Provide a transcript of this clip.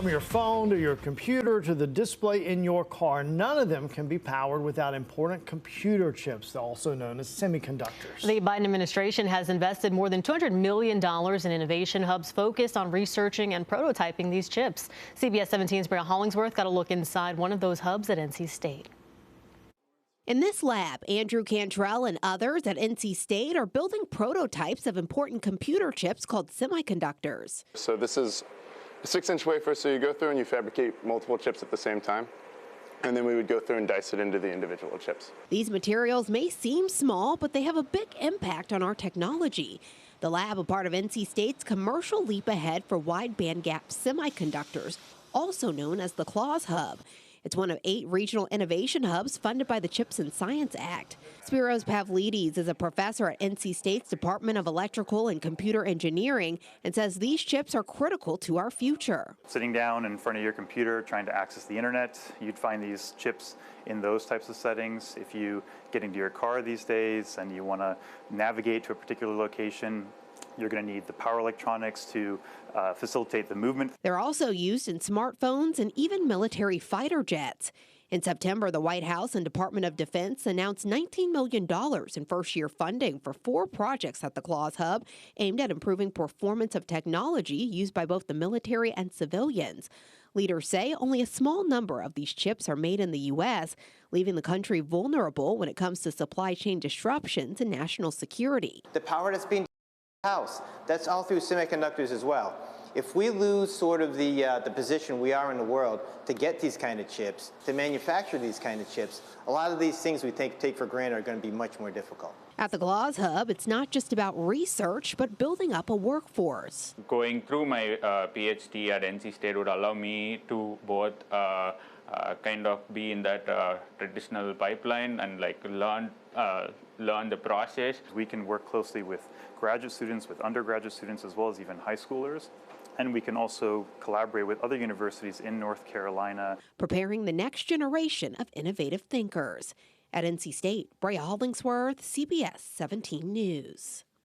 From your phone to your computer to the display in your car, none of them can be powered without important computer chips, also known as semiconductors. The Biden administration has invested more than $200 million in innovation hubs focused on researching and prototyping these chips. CBS 17's Bria Hollingsworth got a look inside one of those hubs at NC State. In this lab, Andrew Cantrell and others at NC State are building prototypes of important computer chips called semiconductors. So this is a 6-inch wafer, so you go through and you fabricate multiple chips at the same time. And then we would go through and dice it into the individual chips. These materials may seem small, but they have a big impact on our technology. The lab, a part of NC State's commercial leap ahead for wide bandgap semiconductors, also known as the Claus Hub. It's one of 8 regional innovation hubs funded by the CHIPS and Science Act. Spiros Pavlidis is a professor at NC State's Department of Electrical and Computer Engineering and says these chips are critical to our future. Sitting down in front of your computer trying to access the internet, you'd find these chips in those types of settings. If you get into your car these days and you want to navigate to a particular location, you're going to need the power electronics to facilitate the movement. They're also used in smartphones and even military fighter jets. In September, the White House and Department of Defense announced $19 million in first-year funding for 4 projects at the Claus Hub aimed at improving performance of technology used by both the military and civilians. Leaders say only a small number of these chips are made in the U.S., leaving the country vulnerable when it comes to supply chain disruptions and national security. The power that's being house, that's all through semiconductors as well. If we lose sort of the position we are in the world to get these kind of chips, to manufacture these kind of chips, a lot of these things we take for granted are going to be much more difficult. At the Claus Hub, it's not just about research, but building up a workforce. Going through my PhD at NC State would allow me to both kind of be in that traditional pipeline and like learn the process. We can work closely with graduate students, with undergraduate students, as well as even high schoolers. And we can also collaborate with other universities in North Carolina. Preparing the next generation of innovative thinkers. At NC State, Bria Hollingsworth, CBS 17 News.